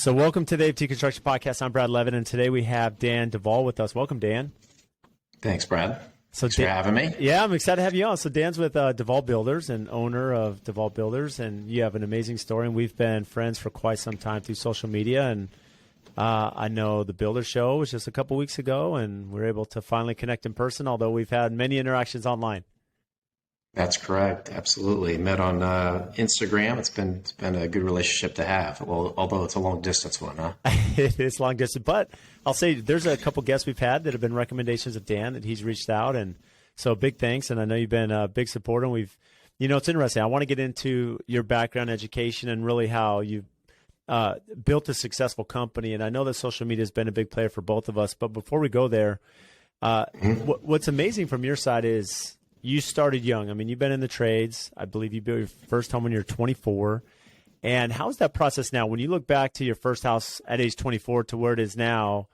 So welcome to the AFT Construction Podcast. I'm Brad Levin, and today we have Dan DeVol with us. Welcome, Dan. Thanks, Brad. Thanks for having me. Yeah, I'm excited to have you on. So Dan's with DeVol Builders and owner of DeVol Builders, and you have an amazing story, and we've been friends for quite some time through social media, and I know the Builder Show was just a couple weeks ago, and we were able to finally connect in person, although we've had many interactions online. That's correct. Absolutely. Met on Instagram. It's been a good relationship to have. Well, although it's a long distance one, huh? It is long distance, but I'll say there's a couple guests we've had that have been recommendations of Dan that he's reached out, and so big thanks. And I know you've been a big supporter. And it's interesting. I want to get into your background, education, and really how you've built a successful company. And I know that social media has been a big player for both of us. But before we go there, what's amazing from your side is you started young. I mean, you've been in the trades. I believe you built your first home when you were 24. And how's that process now? When you look back to your first house at age 24 to where it is now,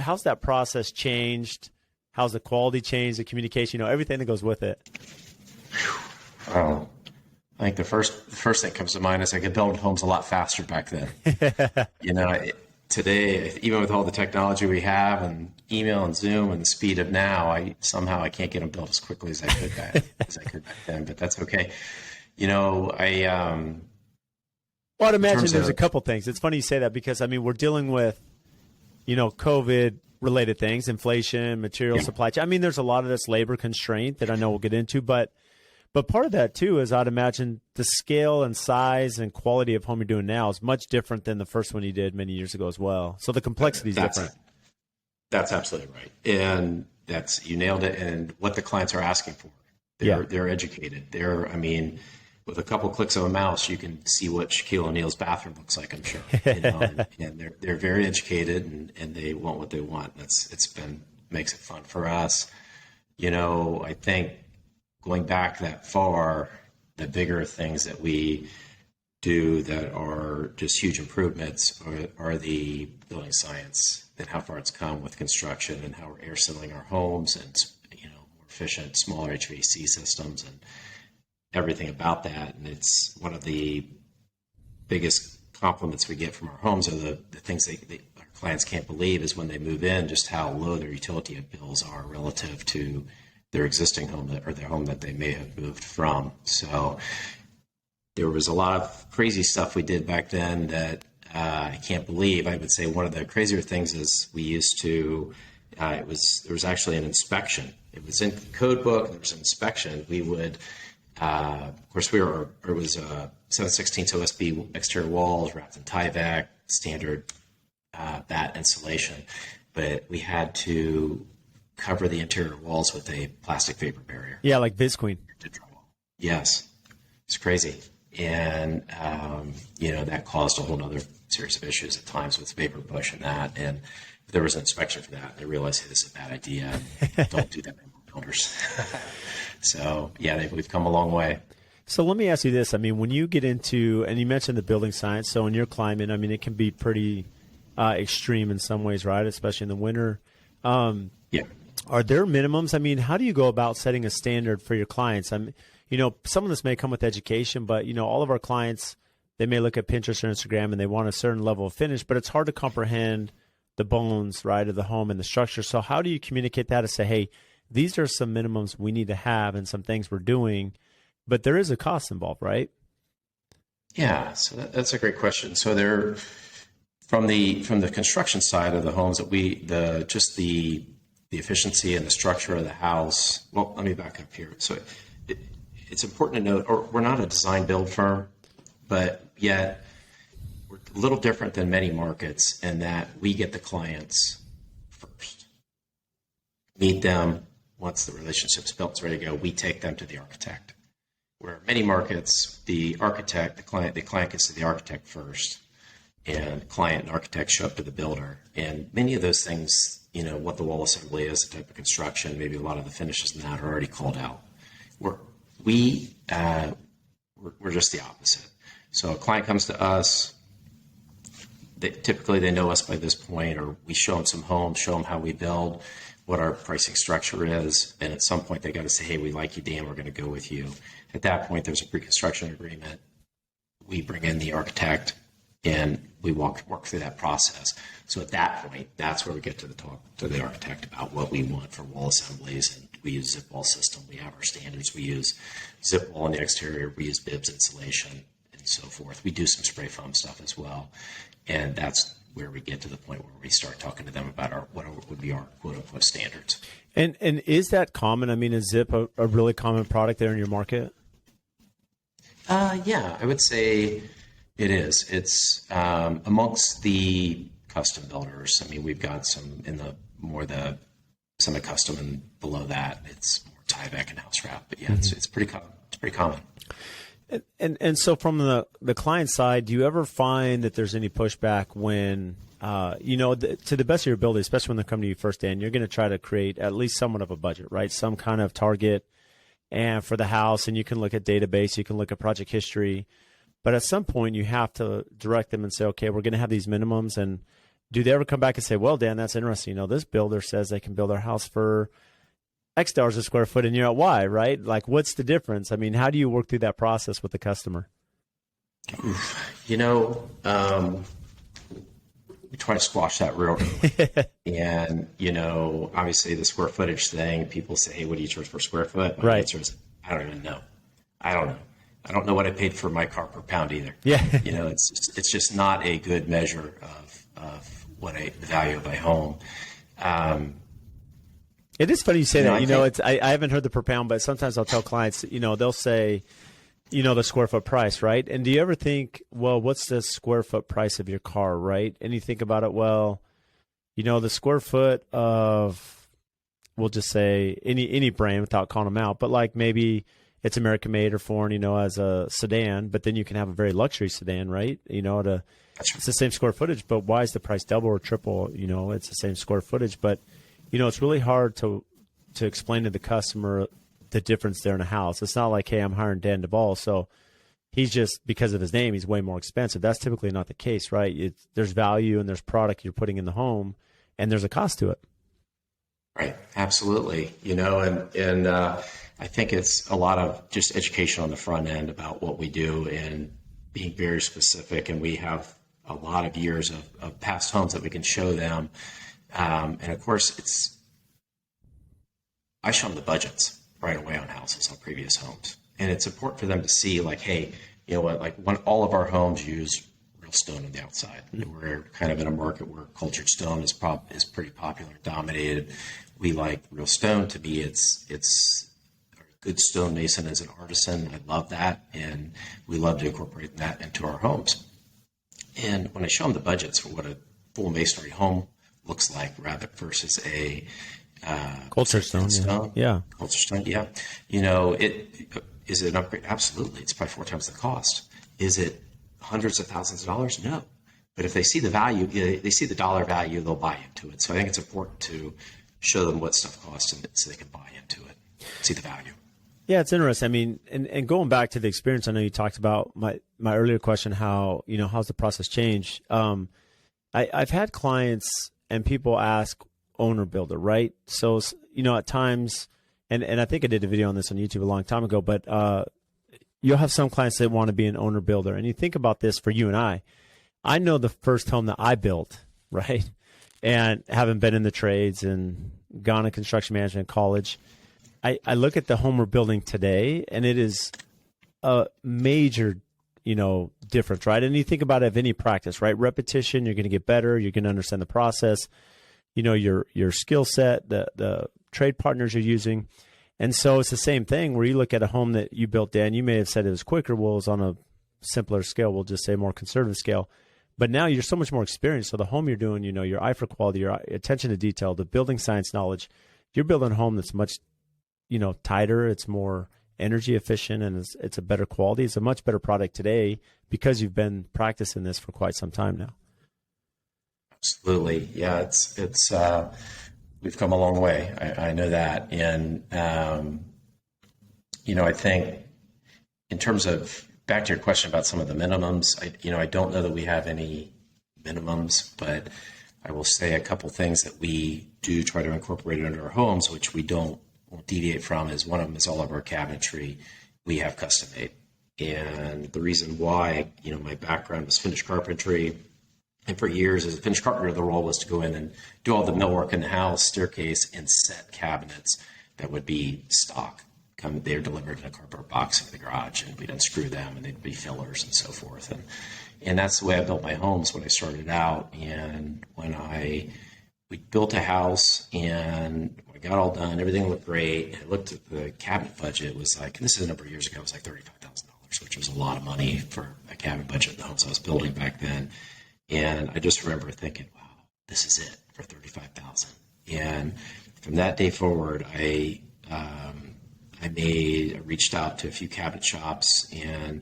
how's that process changed? How's the quality changed, the communication, everything that goes with it? Oh, I think the first thing that comes to mind is I could build homes a lot faster back then. Today, even with all the technology we have and email and Zoom and the speed of now, I can't get them built as quickly as I could back then, but that's okay. I'd imagine there's a couple things. It's funny you say that because, we're dealing with, COVID-related things, inflation, material supply chain. There's a lot of this labor constraint that I know we'll get into, but part of that, too, is I'd imagine the scale and size and quality of home you're doing now is much different than the first one you did many years ago as well. So the complexity is different. That's absolutely right. And you nailed it. And what the clients are asking for, they're educated. With a couple clicks of a mouse, you can see what Shaquille O'Neal's bathroom looks like, I'm sure. And they're very educated and they want what they want. Makes it fun for us. I think going back that far, the bigger things that we do that are just huge improvements are the building science and how far it's come with construction and how we're air sealing our homes and, more efficient, smaller HVAC systems and everything about that. And it's one of the biggest compliments we get from our homes are the things our clients can't believe is when they move in, just how low their utility bills are relative to their existing home or their home that they may have moved from. So there was a lot of crazy stuff we did back then that I can't believe. I would say one of the crazier things is we used to, there was actually an inspection. It was in the code book, there was an inspection. We would, of course, it was 7/16 OSB exterior walls wrapped in Tyvek, standard batt insulation, but we had to cover the interior walls with a plastic vapor barrier. Yeah, like Visqueen. Yes, it's crazy. And, that caused a whole other series of issues at times with vapor push and that. And there was an inspection for that. They realized, hey, this is a bad idea. Don't do that anymore, builders. So, we've come a long way. So let me ask you this. When you get into, and you mentioned the building science, so in your climate, it can be pretty extreme in some ways, right? Especially in the winter. Are there minimums? How do you go about setting a standard for your clients? Some of this may come with education, but, all of our clients, they may look at Pinterest or Instagram and they want a certain level of finish, but it's hard to comprehend the bones, right, of the home and the structure. So how do you communicate that to say, hey, these are some minimums we need to have and some things we're doing, but there is a cost involved, right? Yeah, so that's a great question. So there, from the construction side of the homes that the efficiency and the structure of the house. Well, let me back up here. So it's important to note, we're not a design build firm, but yet we're a little different than many markets in that we get the clients first. Meet them. Once the relationship's built, it's ready to go, we take them to the architect. Where many markets, the client gets to the architect first, and client and architect show up to the builder. And many of those things, what the wall assembly is, the type of construction, maybe a lot of the finishes and that are already called out. We're just the opposite. So a client comes to us, typically they know us by this point, or we show them some homes, show them how we build, what our pricing structure is. And at some point they got to say, hey, we like you, Dan, we're going to go with you. At that point, there's a pre-construction agreement. We bring in the architect. and we work through that process. So at that point, that's where we get to the talk to the architect about what we want for wall assemblies. And we use zip wall system. We have our standards. We use zip wall on the exterior. We use bibs insulation and so forth. We do some spray foam stuff as well. And that's where we get to the point where we start talking to them about what would be our quote unquote standards. And is that common? I mean, is zip a really common product there in your market? Yeah, I would say it is. It's amongst the custom builders. I mean, we've got some in the semi-custom, and below that, it's more Tyvek and house wrap. But yeah, it's pretty common. It's pretty common. And so from the client side, do you ever find that there's any pushback when, to the best of your ability, especially when they come to you first, Dan, you're going to try to create at least somewhat of a budget, right? Some kind of target and for the house, and you can look at database, you can look at project history, but at some point you have to direct them and say, okay, we're going to have these minimums. And do they ever come back and say, well, Dan, that's interesting. This builder says they can build their house for X dollars a square foot and you're at Y, right? Like, what's the difference? I mean, how do you work through that process with the customer? We try to squash that real early. And, obviously the square footage thing, people say, hey, what do you charge per square foot? My answer is, I don't even know. I don't know. I don't know what I paid for my car per pound either. Yeah. It's just not a good measure of what the value of a home. It is funny you say that. I haven't heard the per pound, but sometimes I'll tell clients, they'll say, the square foot price, right? And do you ever think, well, what's the square foot price of your car, right? And you think about it, well, the square foot of, we'll just say any brand without calling them out, but like maybe it's American made or foreign, as a sedan, but then you can have a very luxury sedan, right? It's the same square footage, but why is the price double or triple? It's the same square footage, but it's really hard to explain to the customer the difference there in a house. It's not like, hey, I'm hiring Dan DeVol, so he's just, because of his name, he's way more expensive. That's typically not the case, right? There's value and there's product you're putting in the home, and there's a cost to it. Right, absolutely. And I think it's a lot of just education on the front end about what we do and being very specific. And we have a lot of years of past homes that we can show them. And of course, I show them the budgets right away on houses, on previous homes. And it's important for them to see, like, hey, when all of our homes use real stone on the outside. We're kind of in a market where cultured stone is pretty popular, dominated. We like real stone. To me, it's a good stonemason as an artisan. I love that. And we love to incorporate that into our homes. And when I show them the budgets for what a full masonry home looks like versus a culture stone. Yeah. Culture stone. Yeah. Is it an upgrade? Absolutely. It's probably 4 times the cost. Is it hundreds of thousands of dollars? No. But if they see the value, they see the dollar value, they'll buy into it. So I think it's important to show them what stuff costs and so they can buy into it, see the value. Yeah, it's interesting. I mean, and going back to the experience, I know you talked about my earlier question, how, how's the process changed? I've had clients and people ask owner builder, right? So, at times, and I think I did a video on this on YouTube a long time ago, but you'll have some clients that want to be an owner builder. And you think about this for you and I know the first home that I built, right? And having been in the trades and gone to construction management in college, I look at the home we're building today, and it is a major, difference, right? And you think about it of any practice, right? Repetition, you're going to get better. You're going to understand the process, your skill set, the trade partners you're using. And so it's the same thing where you look at a home that you built, Dan, you may have said it was quicker. Well, it was on a simpler scale. We'll just say more conservative scale. But now you're so much more experienced. So the home you're doing, your eye for quality, your attention to detail, the building science knowledge, you're building a home that's much, tighter. It's more energy efficient, and it's a better quality. It's a much better product today because you've been practicing this for quite some time now. Absolutely. Yeah. It's we've come a long way. I know that. And, I think in terms of back to your question about some of the minimums, I don't know that we have any minimums, but I will say a couple things that we do try to incorporate into our homes, which we won't deviate from, is one of them is all of our cabinetry we have custom made. And the reason why, my background was finished carpentry. And for years as a finished carpenter, the role was to go in and do all the millwork in the house, staircase, and set cabinets that would be stock. They're delivered in a cardboard box in the garage, and we'd unscrew them, and they'd be fillers and so forth. And that's the way I built my homes when I started out. And when we built a house and I got all done, everything looked great. I looked at the cabinet budget. It was like, and this is a number of years ago, it was like $35,000, which was a lot of money for a cabinet budget in the homes I was building back then. And I just remember thinking, wow, this is it for $35,000. And from that day forward, I reached out to a few cabinet shops, and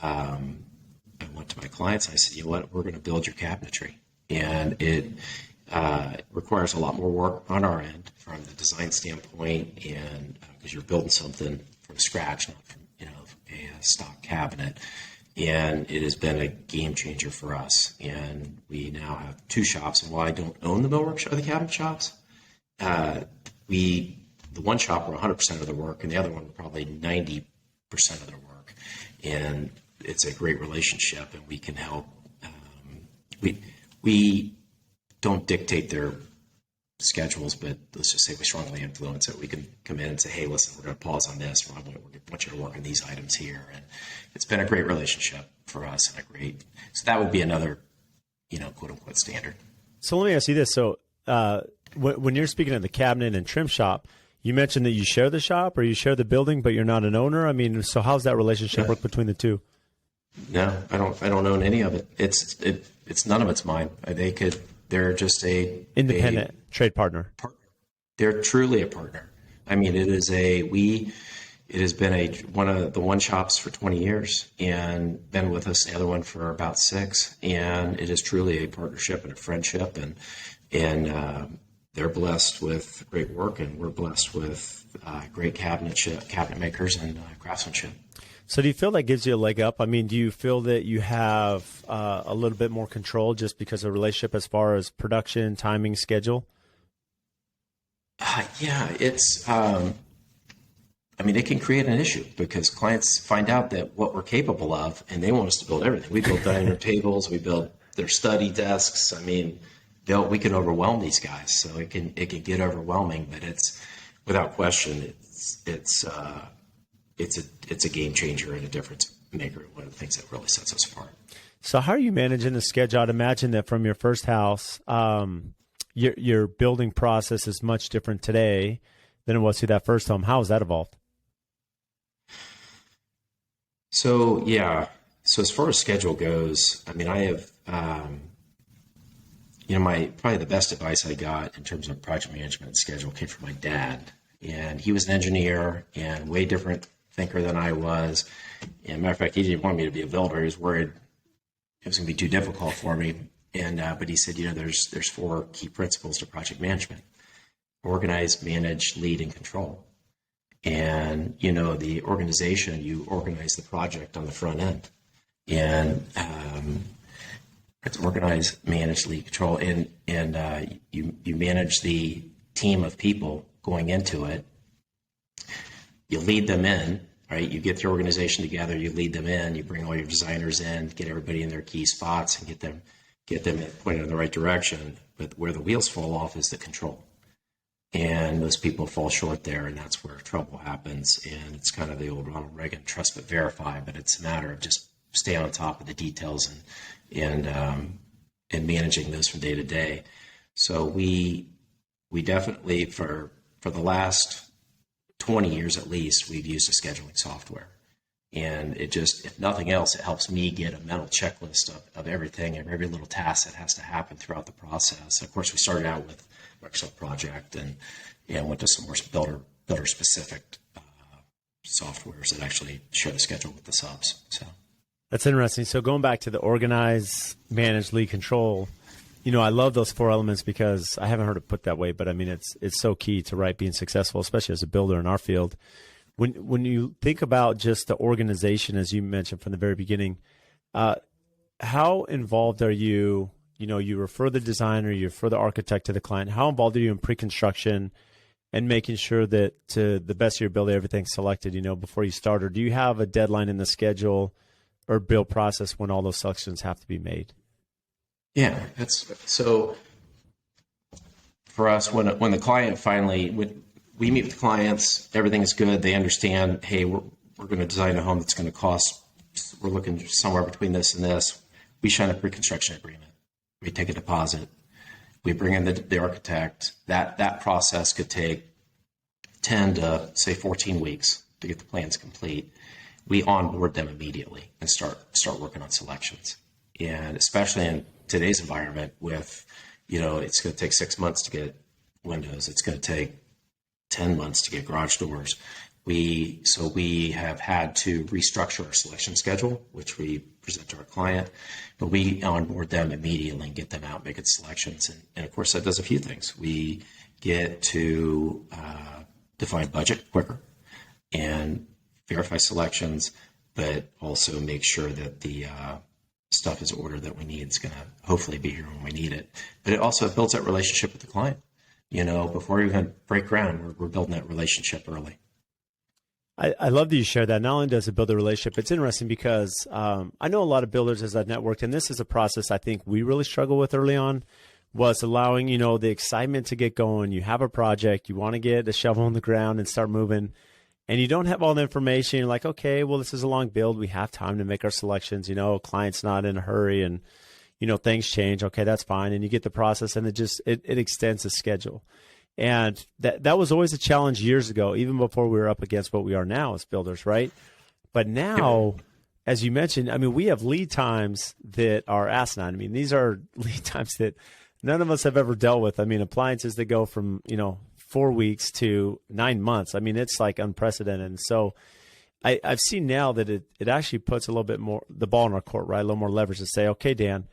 I went to my clients. I said, you know what, we're going to build your cabinetry. And it requires a lot more work on our end from the design standpoint, and because you're building something from scratch, not from a stock cabinet. And it has been a game changer for us. And we now have two shops. And while I don't own the millwork or the cabinet shops, the one shop were 100% of the work, and the other one were probably 90% of their work. And it's a great relationship, and we can help. We don't dictate their schedules, but let's just say we strongly influence it. We can come in and say, hey, listen, we're going to pause on this. I want you to work on these items here. And it's been a great relationship for us, and so that would be another, quote unquote standard. So let me ask you this. So when you're speaking of the cabinet and trim shop, you mentioned that you share the shop or you share the building, but you're not an owner. I mean, so how's that relationship work between the two? No, I don't own any of it. It's none of it's mine. They're just independent trade partner. They're truly a partner. I mean, it has been one of the one shops for 20 years and been with us, the other one for about 6. And it is truly a partnership and a friendship, and they're blessed with great work, and we're blessed with great cabinet makers and craftsmanship. So do you feel that gives you a leg up? I mean, do you feel that you have a little bit more control just because of relationship as far as production, timing, schedule? Yeah, it's, it can create an issue because clients find out that what we're capable of, and they want us to build everything. We build dining room tables, we build their study desks. I mean, we can overwhelm these guys, so it can get overwhelming. But it's without question, it's a game changer and a difference maker. One of the things that really sets us apart. So, how are you managing the schedule? I'd imagine that from your first house, your building process is much different today than it was to that first home. How has that evolved? So as far as schedule goes, I mean, I have. Probably the best advice I got in terms of project management and schedule came from my dad. And he was an engineer and way different thinker than I was. And matter of fact, he didn't want me to be a builder. He was worried it was going to be too difficult for me. And but he said, there's 4 key principles to project management: organize, manage, lead, and control. And the organization, you organize the project on the front end, and it's organize, manage, lead, control, and you manage the team of people going into it. You lead them in, right? You get your organization together, you lead them in, you bring all your designers in, get everybody in their key spots, and get them pointed in the right direction. But where the wheels fall off is the control, and most people fall short there, and that's where trouble happens. And it's kind of the old Ronald Reagan trust but verify, but it's a matter of just stay on top of the details and managing those from day to day. So we definitely for the last 20 years at least, we've used a scheduling software, and it just, if nothing else, it helps me get a mental checklist of everything and every little task that has to happen throughout the process. Of course, we started out with Microsoft Project and went to some more builder specific softwares that actually show the schedule with the subs. So. That's interesting. So going back to the organize, manage, lead, control, I love those 4 elements because I haven't heard it put that way, but I mean, it's so key to being successful, especially as a builder in our field. When you think about just the organization, as you mentioned from the very beginning, how involved are you? You refer the designer, you refer the architect to the client. How involved are you in pre-construction? and making sure that to the best of your ability, everything's selected, before you start? Or do you have a deadline in the schedule or build process when all those selections have to be made? Yeah, so for us, when the client we meet with the clients, everything is good. They understand, hey, we're going to design a home that's going to cost, we're looking somewhere between this and this. We sign a pre-construction agreement. We take a deposit. We bring in the architect. That process could take 10 to say 14 weeks to get the plans complete. We onboard them immediately and start working on selections. And especially in today's environment with, it's going to take 6 months to get windows. It's going to take 10 months to get garage doors. We have had to restructure our selection schedule, which we present to our client, but we onboard them immediately and get them out making selections. And of course, that does a few things. We get to define budget quicker and verify selections, but also make sure that the stuff is ordered that we need. It's going to hopefully be here when we need it. But it also builds that relationship with the client. Before we even break ground, we're building that relationship early. I love that you share that. Not only does it build a relationship, it's interesting because I know a lot of builders as I've networked, and this is a process I think we really struggle with early on, was allowing, the excitement to get going. You have a project, you want to get a shovel in the ground and start moving, and you don't have all the information. You're like, okay, well, this is a long build. We have time to make our selections. Client's not in a hurry, and, things change. Okay, that's fine. And you get the process, and it extends the schedule. And that was always a challenge years ago, even before we were up against what we are now as builders, right? But now, as you mentioned, we have lead times that are asinine. These are lead times that none of us have ever dealt with. Appliances that go from, 4 weeks to 9 months. It's like unprecedented. And so I've seen now that it actually puts a little bit more, the ball in our court, right? A little more leverage to say, okay, Dan,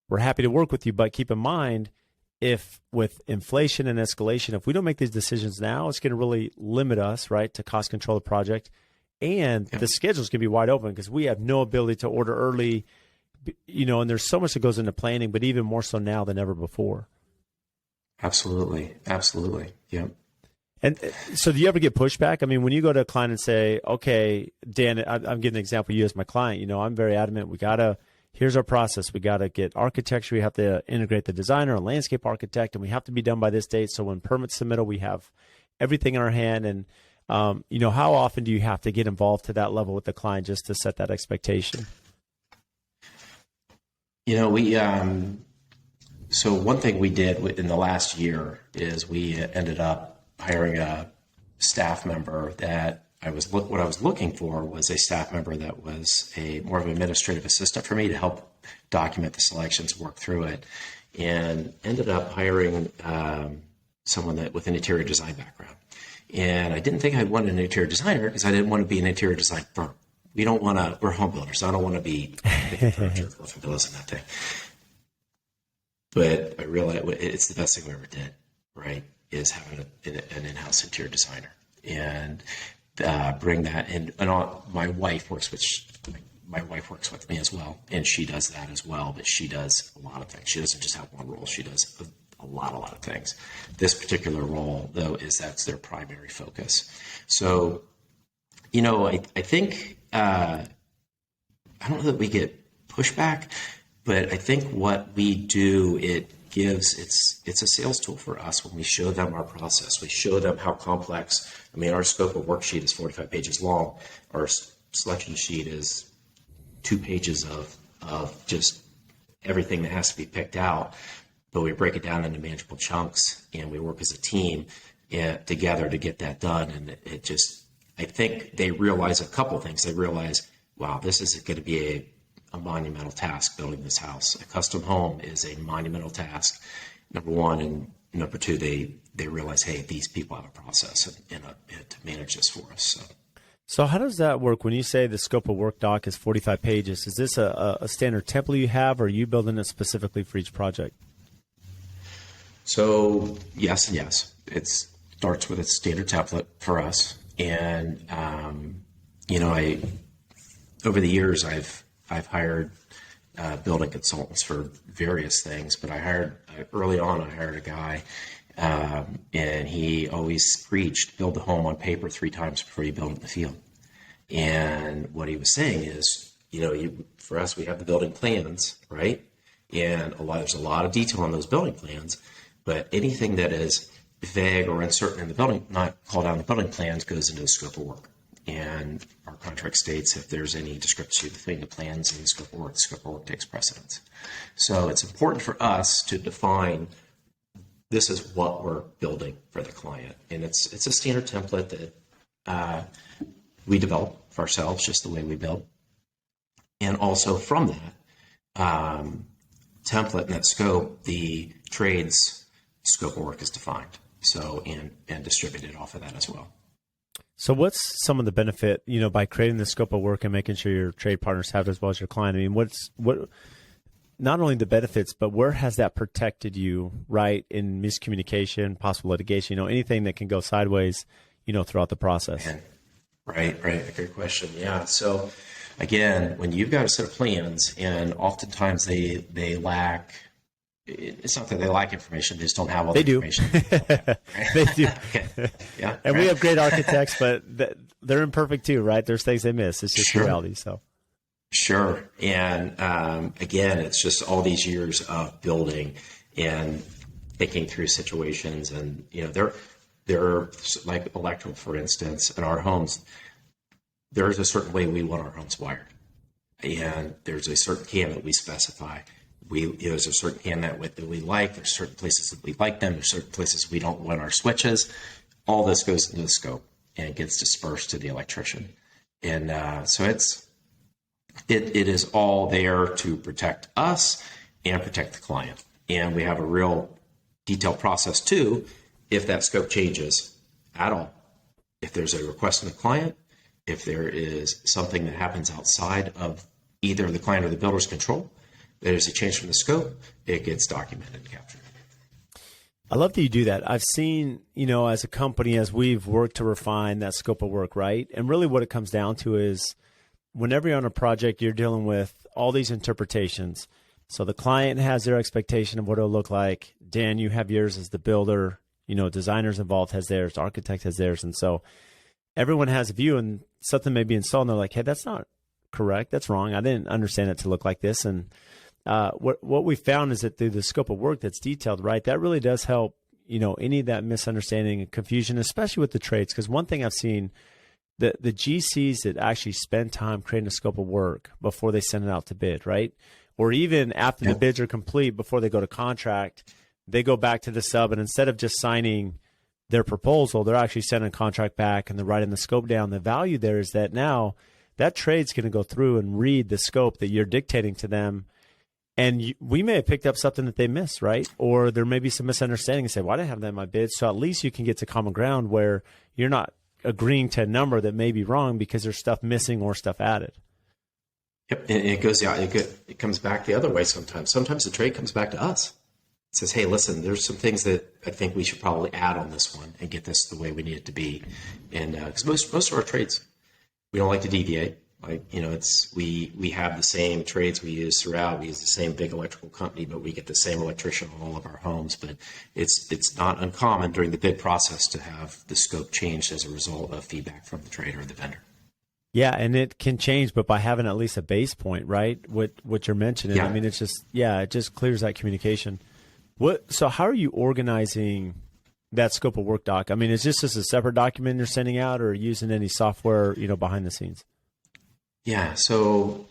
we're happy to work with you, but keep in mind, if with inflation and escalation, if we don't make these decisions now, it's going to really limit us, right, to cost control the project. And the schedule's going to be wide open because we have no ability to order early, and there's so much that goes into planning, but even more so now than ever before. Absolutely. Yeah. And so do you ever get pushback? When you go to a client and say, okay, Dan, I'm giving an example of you as my client, I'm very adamant. Here's our process. We got to get architecture. We have to integrate the designer, a landscape architect, and we have to be done by this date. So when permits submittal, we have everything in our hand. And, how often do you have to get involved to that level with the client just to set that expectation? So one thing we did in the last year is we ended up hiring a staff member that what I was looking for was a staff member that was more of an administrative assistant for me to help document the selections, work through it, and ended up hiring someone with an interior design background. And I didn't think I'd want an interior designer because I didn't want to be an interior design firm. We're home builders. So I don't want to be making furniture, fluffing pillows and that thing. But I realized it's the best thing we ever did, right, is having an in-house interior designer. And bring that in. And my wife works with me as well, and she does that as well. But she does a lot of things. She doesn't just have one role. She does a lot of things. This particular role, though, that's their primary focus. So, I think I don't know that we get pushback, but I think what we do, it's a sales tool for us when we show them our process. We show them how complex. Our scope of worksheet is 45 pages long. Our selection sheet is 2 pages of just everything that has to be picked out. But we break it down into manageable chunks, and we work as a team together to get that done. And I think they realize a couple things. They realize, wow, this is going to be a monumental task building this house. A custom home is a monumental task, number one. And number two, they realize, hey, these people have a process and to manage this for us. So how does that work when you say the scope of work doc is 45 pages? Is this a standard template you have, or are you building it specifically for each project? So yes and yes. It starts with a standard template for us. And, over the years, I've hired building consultants for various things, but early on I hired a guy And he always preached, build the home on paper 3 times before you build it in the field. And what he was saying is, for us, we have the building plans, right? And there's a lot of detail on those building plans, but anything that is vague or uncertain in the building, not called out in the building plans, goes into the scope of work. And our contract states if there's any discrepancy between the plans and the scope of work takes precedence. So it's important for us to define this is what we're building for the client. And it's a standard template that we develop for ourselves, just the way we build. And also from that template and that scope, the trades scope of work is defined. So, and distributed off of that as well. So what's some of the benefit, by creating the scope of work and making sure your trade partners have it as well as your client? I mean, what not only the benefits, but where has that protected you, right, in miscommunication, possible litigation, anything that can go sideways, throughout the process? Right. Great question. Yeah. So again, when you've got a set of plans, and oftentimes they lack, it's not that they lack information, they just don't have all the information. They do. Okay. Yeah. And we have great architects, but they're imperfect too, right? There's things they miss. It's just reality. So. Sure. And again, it's just all these years of building and thinking through situations. And, they're like electrical, for instance, in our homes, there's a certain way we want our homes wired. And there's a certain can that we specify. There's a certain can that we like. There's certain places that we like them. There's certain places we don't want our switches. All this goes into the scope and gets dispersed to the electrician. And so it is all there to protect us and protect the client. And we have a real detailed process too, if that scope changes at all. If there's a request from the client, if there is something that happens outside of either the client or the builder's control, there's a change from the scope, it gets documented and captured. I love that you do that. I've seen, as a company, as we've worked to refine that scope of work, right? And really what it comes down to is whenever you're on a project, you're dealing with all these interpretations. So the client has their expectation of what it'll look like. Dan, you have yours as the builder. Designers involved has theirs, the architect has theirs. And so everyone has a view, and something may be installed and they're like, hey, that's not correct. That's wrong. I didn't understand it to look like this. And what we found is that through the scope of work that's detailed, right, that really does help, any of that misunderstanding and confusion, especially with the trades. Because one thing I've seen, the GCs that actually spend time creating a scope of work before they send it out to bid, right? Or even after the bids are complete, before they go to contract, they go back to the sub, and instead of just signing their proposal, they're actually sending a contract back and they're writing the scope down. The value there is that now that trade's going to go through and read the scope that you're dictating to them. And we may have picked up something that they missed, right? Or there may be some misunderstanding and say, well, I didn't have that in my bid. So at least you can get to common ground where you're not agreeing to a number that may be wrong because there's stuff missing or stuff added. Yep. And it goes out. It comes back the other way sometimes. Sometimes the trade comes back to us. It says, hey, listen, there's some things that I think we should probably add on this one and get this the way we need it to be. And because most of our trades, we don't like to deviate. Like, we have the same trades we use throughout. We use the same big electrical company, but we get the same electrician on all of our homes. But it's not uncommon during the bid process to have the scope changed as a result of feedback from the trader or the vendor. Yeah, and it can change, but by having at least a base point, right? What you're mentioning, I mean, it's just it just clears that communication. So how are you organizing that scope of work doc? I mean, is this just a separate document you're sending out, or using any software, behind the scenes? Yeah, so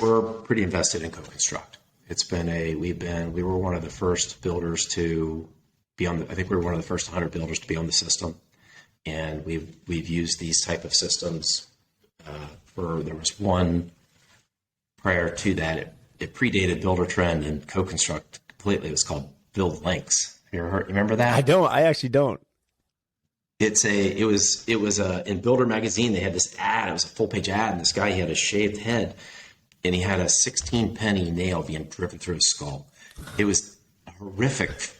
we're pretty invested in Co-Construct. It's been we were one of the first builders to be on I think we were one of the first 100 builders to be on the system, and we've used these type of systems. There was one prior to that. It predated Builder Trend and Co-Construct completely. It was called Build Links. You remember that? I actually don't. It was in Builder magazine. They had this ad. It was a full page ad, and this guy, he had a shaved head, and he had a 16 penny nail being driven through his skull. It was a horrific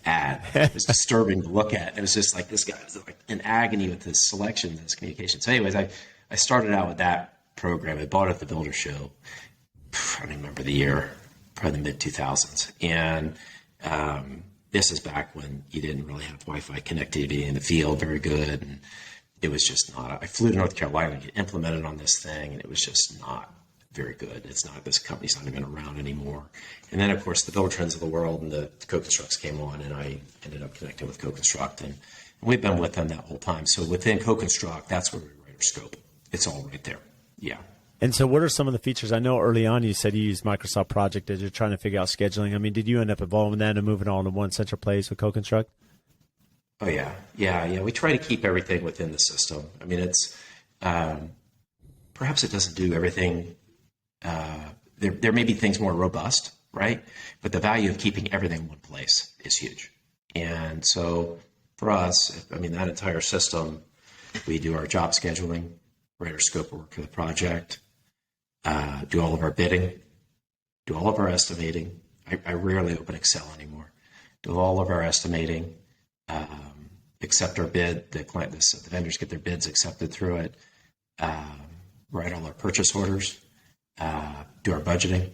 ad. It was disturbing to look at. It was just like, this guy was like in agony with his selection and his communication. So anyways, I started out with that program. I bought it at the Builder Show. I don't even remember the year, probably the mid 2000s. And this is back when you didn't really have Wi-Fi connectivity in the field very good. And it was just not, I flew to North Carolina to get implemented on this thing, and it was just not very good. It's not, this company's not even around anymore. And then, of course, the Builder Trends of the world and the Co-Constructs came on, and I ended up connecting with Co-Construct, and we've been with them that whole time. So within Co-Construct, that's where we write our scope. It's all right there. Yeah. And so what are some of the features? I know early on you said you used Microsoft Project as you're trying to figure out scheduling. I mean, did you end up evolving that and moving all into one central place with Co-Construct? Oh, yeah. Yeah. We try to keep everything within the system. I mean, it's perhaps it doesn't do everything. There may be things more robust, right? But the value of keeping everything in one place is huge. And so for us, I mean, that entire system, we do our job scheduling, write our scope of work for the project, do all of our bidding, do all of our estimating. I rarely open Excel anymore. Do all of our estimating, accept our bid. The vendors get their bids accepted through it, write all our purchase orders, do our budgeting.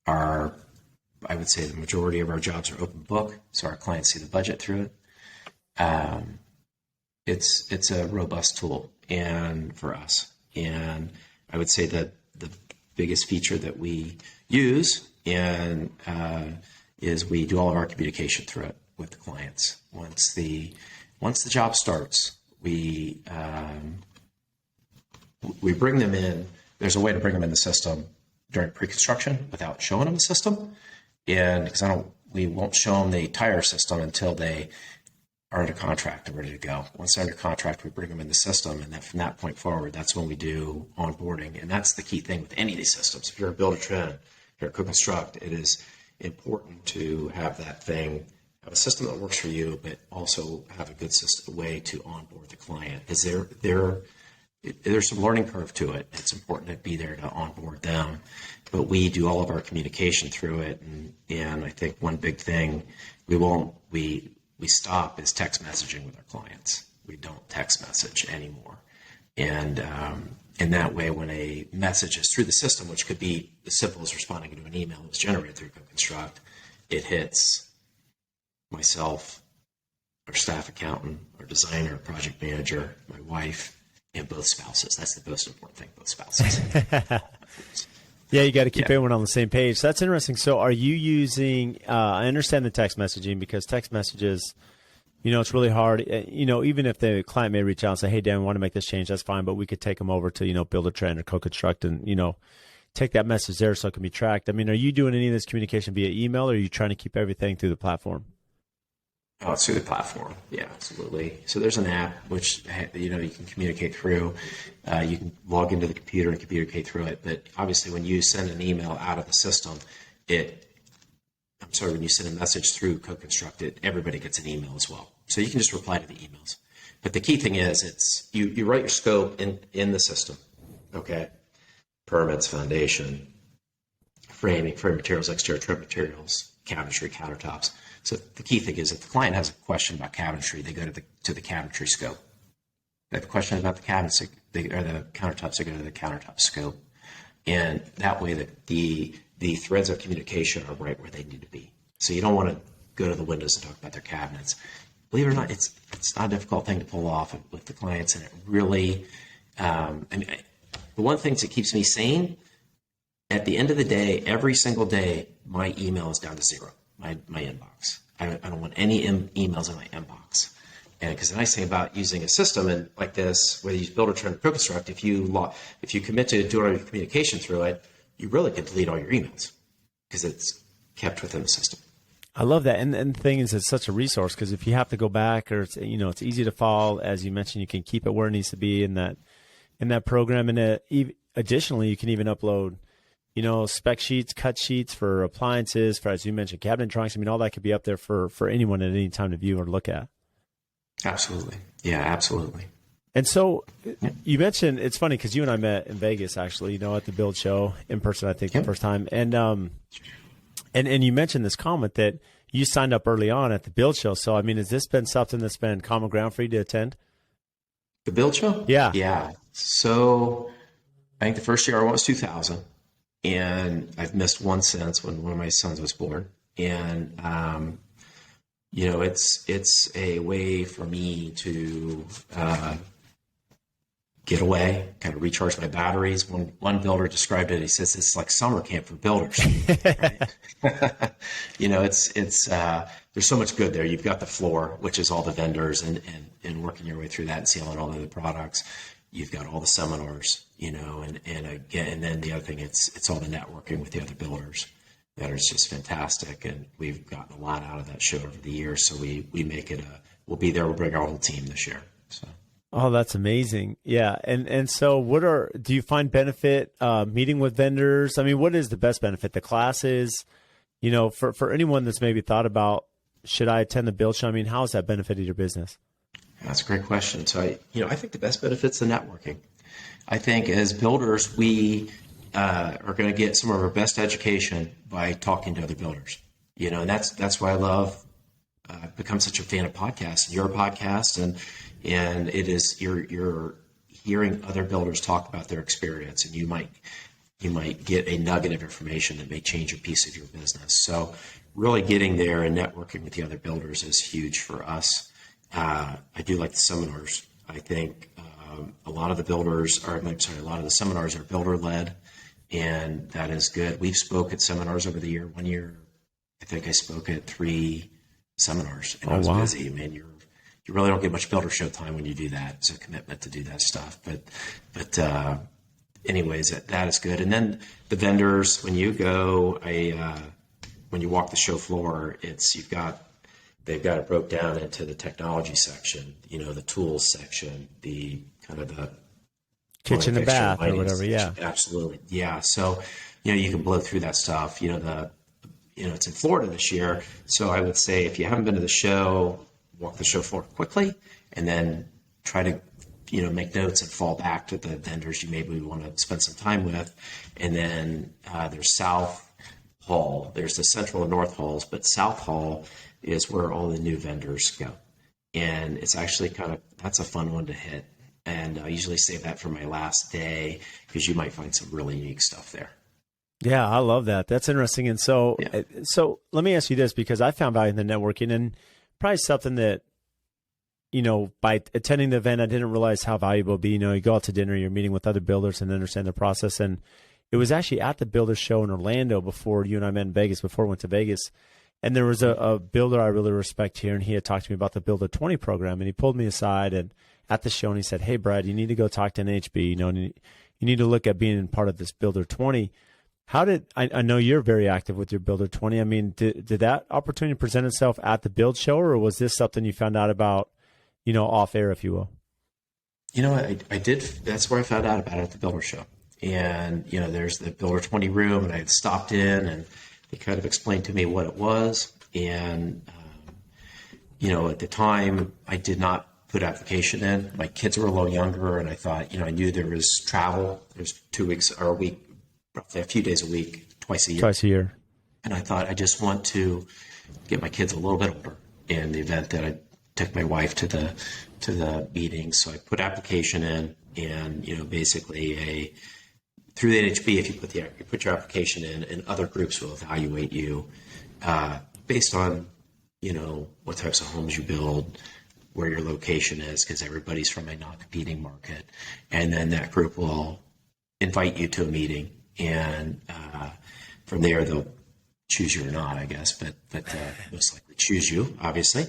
I would say the majority of our jobs are open book, so our clients see the budget through it. It's a robust tool and for us. And I would say that the biggest feature that we use and is we do all of our communication through it with the clients. Once the job starts, we bring them in. There's a way to bring them in the system during pre-construction without showing them the system, and because we won't show them the entire system until they are under contract and ready to go. Once they're under contract, we bring them in the system, and then from that point forward, that's when we do onboarding. And that's the key thing with any of these systems. If you're a Builder Trend, if you're a Co-Construct, it is important to have that thing, have a system that works for you, but also have a good system, way to onboard the client. Is there's some learning curve to it. It's important to be there to onboard them, but we do all of our communication through it. And I think one big thing we stop is text messaging with our clients. We don't text message anymore. And in that way, when a message is through the system, which could be as simple as responding to an email that was generated through Co-Construct, it hits myself, our staff accountant, our designer, project manager, my wife, and both spouses. That's the most important thing, both spouses. Yeah, you got to keep everyone on the same page. So that's interesting. So are you using, I understand the text messaging, because text messages, it's really hard. Even if the client may reach out and say, hey, Dan, we want to make this change, that's fine, but we could take them over to, Builder Trend or Co-Construct and, take that message there so it can be tracked. I mean, are you doing any of this communication via email, or are you trying to keep everything through the platform? Oh, it's through the platform. Yeah, absolutely. So there's an app which, you can communicate through. You can log into the computer and communicate through it. But obviously when you send an email out of the system, when you send a message through Co-Construct, everybody gets an email as well. So you can just reply to the emails. But the key thing is you write your scope in the system. Okay. Permits, foundation, frame materials, exterior trim materials, cabinetry, countertops. So the key thing is if the client has a question about cabinetry, they go to the cabinetry scope. They have a question about the cabinets or the countertops, they go to the countertop scope. And that way the threads of communication are right where they need to be. So you don't want to go to the windows and talk about their cabinets. Believe it or not, it's not a difficult thing to pull off with the clients, and it really, the one thing that keeps me sane, at the end of the day, every single day, my email is down to zero. My inbox. I don't want any emails in my inbox. And because the nice thing about using a system and like this, whether you use Builder Trend or Co-Construct, if you commit to doing all your communication through it, you really can delete all your emails because it's kept within the system. I love that. And the thing is, it's such a resource, because if you have to go back, or it's easy to follow, as you mentioned, you can keep it where it needs to be in that program. And additionally, you can even upload spec sheets, cut sheets for appliances, for, as you mentioned, cabinet drawings. I mean, all that could be up there for anyone at any time to view or look at. Absolutely. Yeah, absolutely. And so you mentioned, it's funny because you and I met in Vegas, actually, at the Build Show in person, I think, the first time. And you mentioned this comment that you signed up early on at the Build Show. So, I mean, has this been something that's been common ground for you to attend? The Build Show? Yeah. Yeah. So I think the first year I went was 2000. And I've missed one since, when one of my sons was born. And it's a way for me to get away, kind of recharge my batteries. One builder described it. He says it's like summer camp for builders. Right? It's there's so much good there. You've got the floor, which is all the vendors, and working your way through that and seeing all of the products. You've got all the seminars, and then the other thing, it's all the networking with the other builders. That is just fantastic, and we've gotten a lot out of that show over the years. So we make it we'll be there. We'll bring our whole team this year. So. Oh, that's amazing. Yeah. And so do you find benefit meeting with vendors? I mean, what is the best benefit? The classes, for anyone that's maybe thought about, should I attend the build show? I mean, how has that benefited your business? That's a great question. So I think the best benefit's the networking. I think as builders, we are going to get some of our best education by talking to other builders, and that's why I love, become such a fan of podcasts, and your podcast, and it is you're hearing other builders talk about their experience, and you might get a nugget of information that may change a piece of your business. So really getting there and networking with the other builders is huge for us. I do like the seminars. I think a lot of the seminars are builder led, and that is good. We've spoke at seminars over the year. One year, I think I spoke at 3 seminars, and I was busy. Man, you really don't get much builder show time when you do that. It's a commitment to do that stuff. But anyways, that is good. And then the vendors, when you go, when you walk the show floor, they've got it broke down into the technology section, the tools section, the kind of the kitchen and bath or whatever. Yeah, absolutely. Yeah. So, you can blow through that stuff. It's in Florida this year. So I would say if you haven't been to the show, walk the show floor quickly, and then try to, make notes and fall back to the vendors you maybe want to spend some time with. And then there's South Hall. There's the Central and North Halls, but South Hall is where all the new vendors go. And it's actually that's a fun one to hit. And I usually save that for my last day because you might find some really unique stuff there. Yeah, I love that. That's interesting. And so, so let me ask you this, because I found value in the networking, and probably something that, by attending the event, I didn't realize how valuable it'd be. You go out to dinner, you're meeting with other builders and understand the process. And it was actually at the builder show in Orlando before you and I met in Vegas, before we went to Vegas. And there was a builder I really respect here, and he had talked to me about the Builder 20 program, and he pulled me aside and at the show, and he said, "Hey, Brad, you need to go talk to NHB. And you need to look at being part of this Builder 20." I know you're very active with your Builder 20. I mean, did that opportunity present itself at the build show, or was this something you found out about, off air, if you will? I did. That's where I found out about it at the builder show. And, there's the Builder 20 room, and I had stopped in, and they kind of explained to me what it was. And, at the time I did not put application in. My kids were a little younger, and I thought, I knew there was travel. There's 2 weeks or a week, roughly a few days a week, twice a year. And I thought, I just want to get my kids a little bit older in the event that I took my wife to the meeting. So I put application in, and, basically through the NHB, if you put your application in, and other groups will evaluate you based on, what types of homes you build, where your location is, because everybody's from a non-competing market. And then that group will invite you to a meeting, and from there they'll choose you or not, I guess, but most likely choose you, obviously.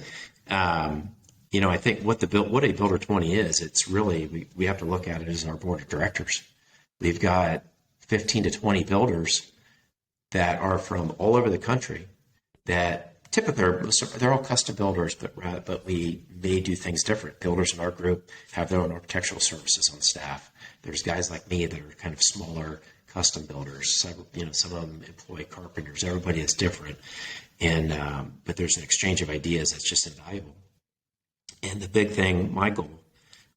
I think what a Builder 20 is, it's really, we have to look at it as our board of directors. We've got 15 to 20 builders that are from all over the country that typically they're all custom builders, but we may do things different. Builders in our group have their own architectural services on staff. There's guys like me that are kind of smaller custom builders. Some of them employ carpenters. Everybody is different, but there's an exchange of ideas that's just invaluable. And the big thing, my goal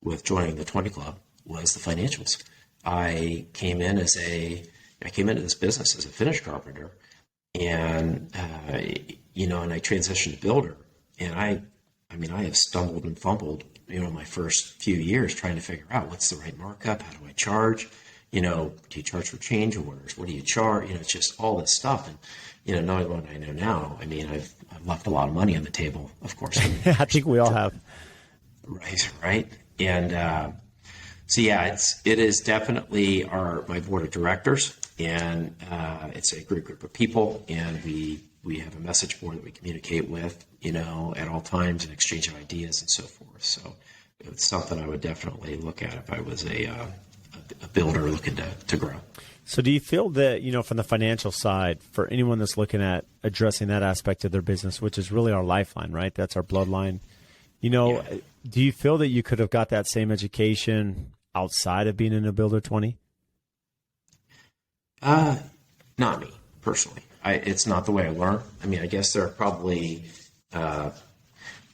with joining the 20 Club was the financials. I came into this business as a finish carpenter, and and I transitioned to builder. And I have stumbled and fumbled, my first few years trying to figure out what's the right markup, how do I charge, do you charge for change orders? What do you charge? It's just all this stuff. And, knowing what I know now, I mean, I've left a lot of money on the table, of course. I think we all have. Right. And so, yeah, it is definitely my board of directors, and it's a group of people, and we have a message board that we communicate with, at all times and exchange ideas and so forth. So it's something I would definitely look at if I was a builder looking to grow. So do you feel that, from the financial side, for anyone that's looking at addressing that aspect of their business, which is really our lifeline, right? That's our bloodline. Do you feel that you could have got that same education outside of being in a Builder 20? Not me, personally. It's not the way I learn. I mean, I guess there are probably there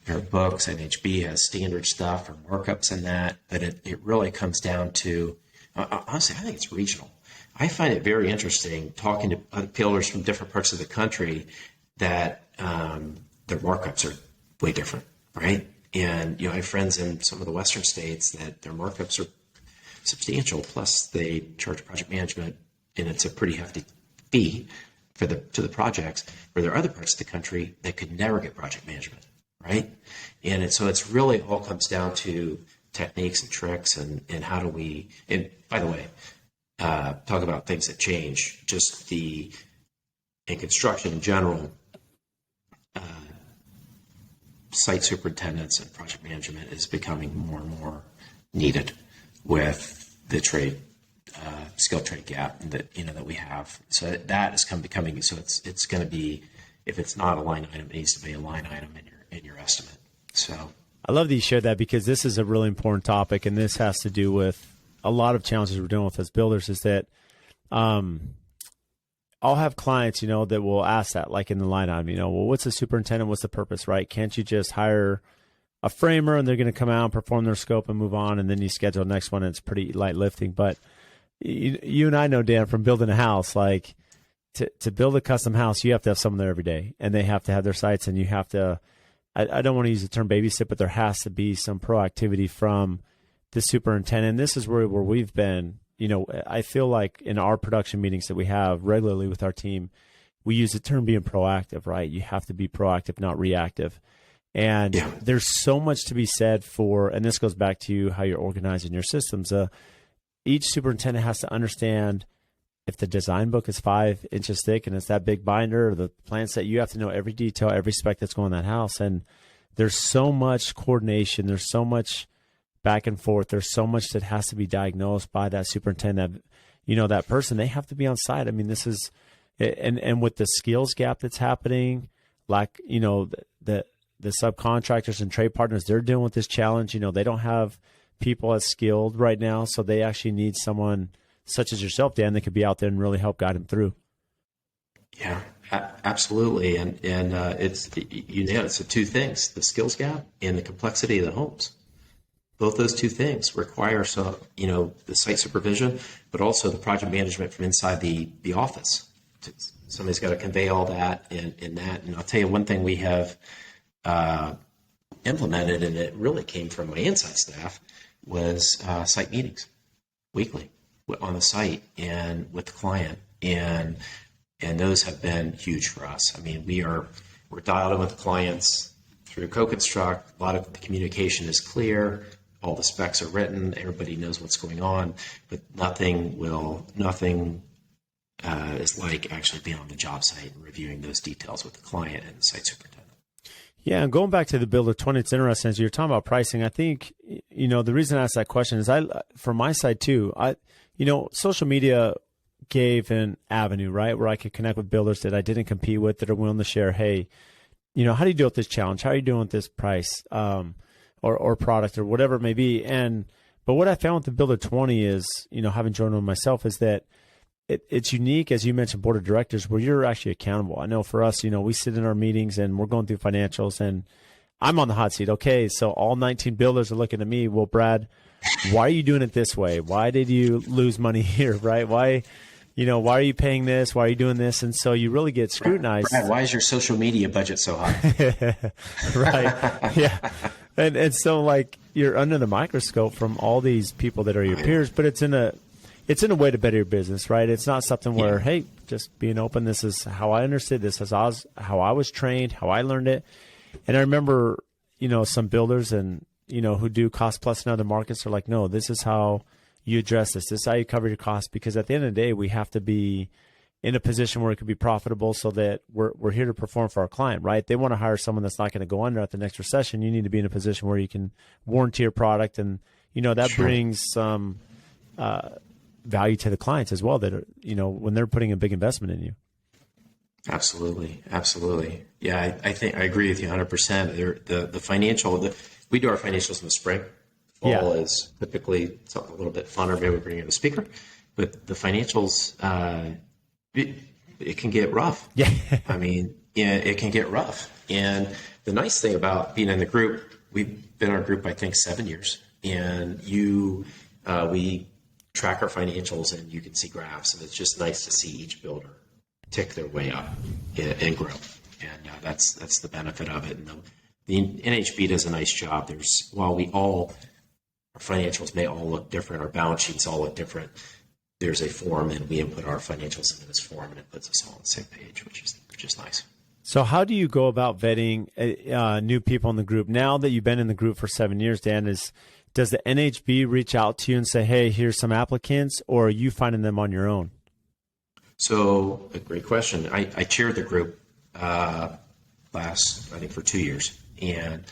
are books, NHB has standard stuff or markups in that, but it really comes down to, honestly, I think it's regional. I find it very interesting talking to other builders from different parts of the country that their markups are way different, right? And, I have friends in some of the Western states that their markups are substantial, plus they charge project management, and it's a pretty hefty fee to the projects, where there are other parts of the country that could never get project management, right? And so it's really all comes down to techniques and tricks and how do we, and by the way, talk about things that change, just in construction in general, site superintendents and project management is becoming more and more needed with the skilled trade gap that we have. So that is becoming, so it's going to be, if it's not a line item, it needs to be a line item in your estimate. So I love that you shared that, because this is a really important topic, and this has to do with a lot of challenges we're dealing with as builders. Is that I'll have clients, that will ask that, like in the line item, well, what's the superintendent? What's the purpose, right? Can't you just hire a framer and they're going to come out and perform their scope and move on, and then you schedule the next one and it's pretty light lifting? But you and I know, Dan, from building a house, like to build a custom house, you have to have someone there every day, and they have to have their sites, and you have to, I don't want to use the term babysit, but there has to be some proactivity from the superintendent. This is where we've been, I feel like in our production meetings that we have regularly with our team, we use the term being proactive, right? You have to be proactive, not reactive. And there's so much to be said for, and this goes back to how you're organizing your systems. Each superintendent has to understand if the design book is 5 inches thick and it's that big binder, or the plan set, you have to know every detail, every spec that's going in that house. And there's so much coordination. There's so much back and forth. There's so much that has to be diagnosed by that superintendent. That person, they have to be on site. I mean, this is, and with the skills gap that's happening, like, the subcontractors and trade partners, they're dealing with this challenge. They don't have people as skilled right now, so they actually need someone such as yourself, Dan, that could be out there and really help guide them through. Yeah, absolutely. And it's the two things: the skills gap and the complexity of the homes. Both those two things require the site supervision, but also the project management from inside the office. Somebody's got to convey all that in that. And I'll tell you one thing we have implemented, and it really came from my inside staff, was site meetings weekly on the site and with the client, and those have been huge for us. I mean, we're dialed in with the clients through co-construct. A lot of the communication is clear. All the specs are written. Everybody knows what's going on, but nothing is like actually being on the job site and reviewing those details with the client and the site superintendent. Yeah, and going back to the Builder 20, it's interesting as you're talking about pricing. I think, the reason I asked that question is from my side too, social media gave an avenue, right, where I could connect with builders that I didn't compete with, that are willing to share, hey, how do you deal with this challenge? How are you doing with this price or product or whatever it may be? But what I found with the Builder 20 is, having joined on myself, is that it's unique, as you mentioned, board of directors, where you're actually accountable. I know for us, we sit in our meetings and we're going through financials, and I'm on the hot seat. Okay, so all 19 builders are looking at me. Well, Brad, why are you doing it this way? Why did you lose money here, right? Why are you paying this? Why are you doing this? And so you really get scrutinized. Brad, why is your social media budget so high? Right. Yeah. And so, like, you're under the microscope from all these people that are your peers, but it's in a it's in a way to better your business, right? It's not something where, hey, just being open. This is how I understood this, how I was trained, how I learned it. And I remember, some builders and, who do cost plus in other markets are like, no, this is how you address this. This is how you cover your costs. Because at the end of the day, we have to be in a position where it could be profitable so that we're here to perform for our client, right? They want to hire someone that's not going to go under at the next recession. You need to be in a position where you can warranty your product. And, that brings some value to the clients as well that are, when they're putting a big investment in you. Absolutely. Absolutely. Yeah. I think I agree with you 100%. The financial, we do our financials in the spring. Fall is typically something a little bit funner. Maybe we bring in a speaker, but the financials, it can get rough. Yeah. I mean, it can get rough. And the nice thing about being in the group, we've been in our group, I think 7 years, and we track our financials and you can see graphs, and it's just nice to see each builder tick their way up and grow. And that's the benefit of it. And the NHB does a nice job. While our financials may all look different, our balance sheets all look different, there's a form and we input our financials into this form and it puts us all on the same page, which is nice. So how do you go about vetting new people in the group? Now that you've been in the group for 7 years, Dan, does the NHB reach out to you and say, hey, here's some applicants, or are you finding them on your own? So a great question. I chaired the group I think for 2 years, and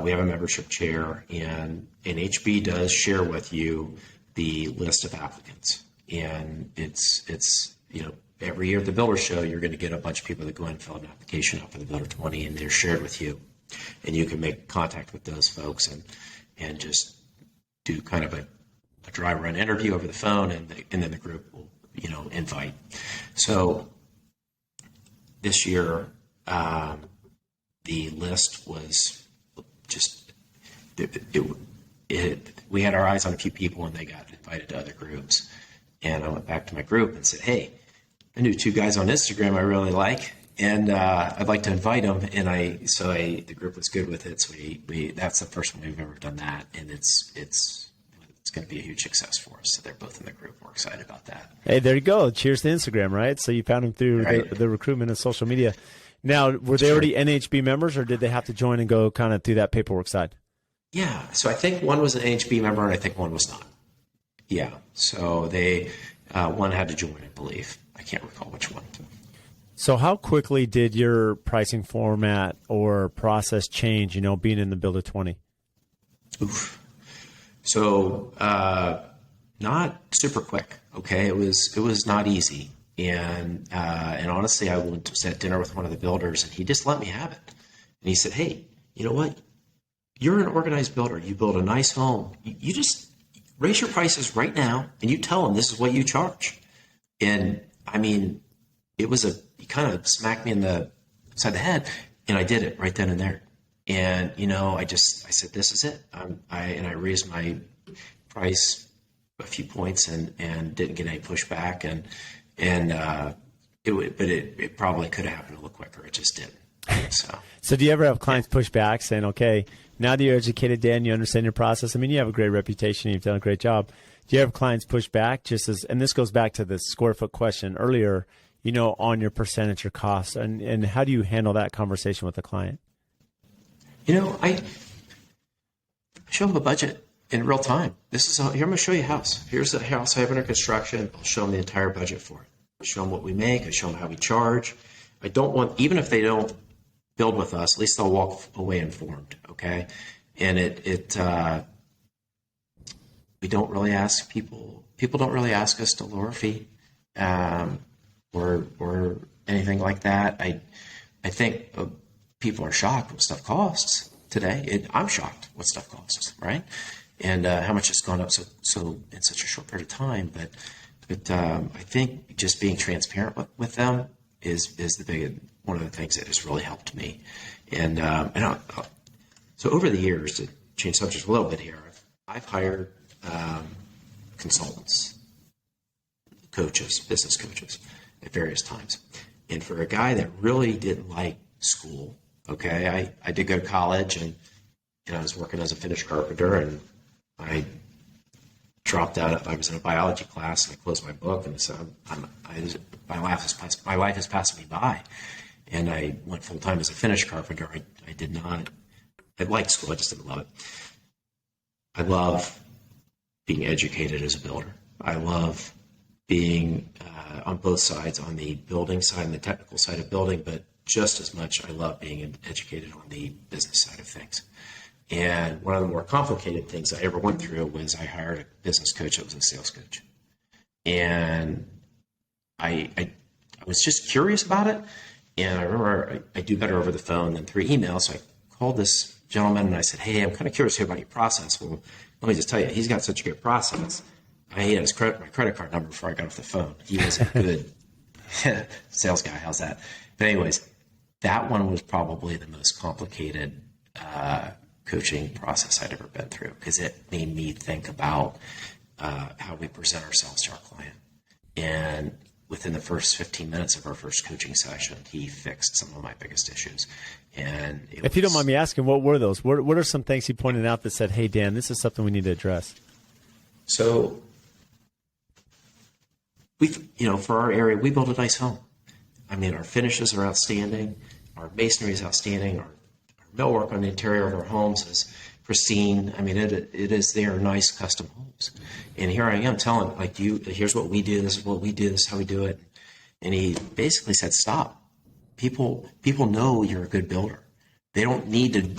we have a membership chair, and NHB does share with you the list of applicants. And it's every year at the Builder Show, you're going to get a bunch of people that go in and fill an application out for the Builder 20, and they're shared with you. And you can make contact with those folks and just do kind of a dry run interview over the phone, and then the group will, invite. So this year, the list was just, we had our eyes on a few people and they got invited to other groups. And I went back to my group and said, hey, I knew 2 guys on Instagram I really like, and I'd like to invite them. And the group was good with it. So that's the first one we've ever done that. And it's going to be a huge success for us. So they're both in the group. We're excited about that. Hey, there you go. Cheers to Instagram, right? So you found them through the recruitment of social media. Now, were they already NHB members, or did they have to join and go kind of through that paperwork side? Yeah. So I think one was an NHB member and I think one was not. Yeah. So one had to join, I believe. I can't recall which one. So how quickly did your pricing format or process change, being in the Builder 20? Oof. So not super quick. Okay. It was not easy. And honestly, I went to dinner with one of the builders and he just let me have it. And he said, hey, you know what? You're an organized builder. You build a nice home. You just raise your prices right now and you tell them this is what you charge. And I mean, he kind of smacked me upside the head, and I did it right then and there. And, I said, this is it. I raised my price a few points and didn't get any pushback. But it probably could have happened a little quicker. It just didn't. So do you ever have clients push back saying, okay, now that you're educated, Dan, you understand your process. I mean, you have a great reputation. You've done a great job. Do you have clients push back and this goes back to the square foot question earlier, on your percentage or cost, and how do you handle that conversation with the client? I show them a budget in real time. Here, I'm going to show you a house. Here's the house I have under construction. I'll show them the entire budget for it. I show them what we make. I show them how we charge. I don't want, even if they don't build with us, at least they'll walk away informed. Okay. And we don't really ask people don't really ask us to lower a fee, or anything like that. I think people are shocked what stuff costs today. I'm shocked what stuff costs, right? And how much it's gone up so in such a short period of time. But I think just being transparent with them is one of the things that has really helped me. So over the years, to change subjects a little bit here, I've hired consultants, coaches, business coaches at various times. And for a guy that really didn't like school, okay, I did go to college and I was working as a finished carpenter, and I dropped out. I was in a biology class, and I closed my book, and said, my life is passing me by. And I went full time as a finish carpenter. I did not. I liked school. I just didn't love it. I love being educated as a builder. I love being on both sides, on the building side and the technical side of building, but just as much I love being educated on the business side of things. And one of the more complicated things I ever went through was I hired a business coach that was a sales coach. And I was just curious about it. And I remember I do better over the phone than through email. So I called this gentleman and I said, hey, I'm kind of curious here about your process. Well, let me just tell you, he's got such a good process. I had my credit card number before I got off the phone. He was a good sales guy. How's that? But anyways, that one was probably the most complicated coaching process I'd ever been through, because it made me think about how we present ourselves to our client. And within the first 15 minutes of our first coaching session, he fixed some of my biggest issues. And if you don't mind me asking, what were those? What are some things he pointed out that said, hey, Dan, this is something we need to address? So for our area, we build a nice home. I mean, our finishes are outstanding. Our masonry is outstanding. Our millwork on the interior of our homes is pristine. I mean, it is their nice custom homes. And here I am telling, here's what we do. This is what we do. This is how we do it. And he basically said, stop. People know you're a good builder. They don't need to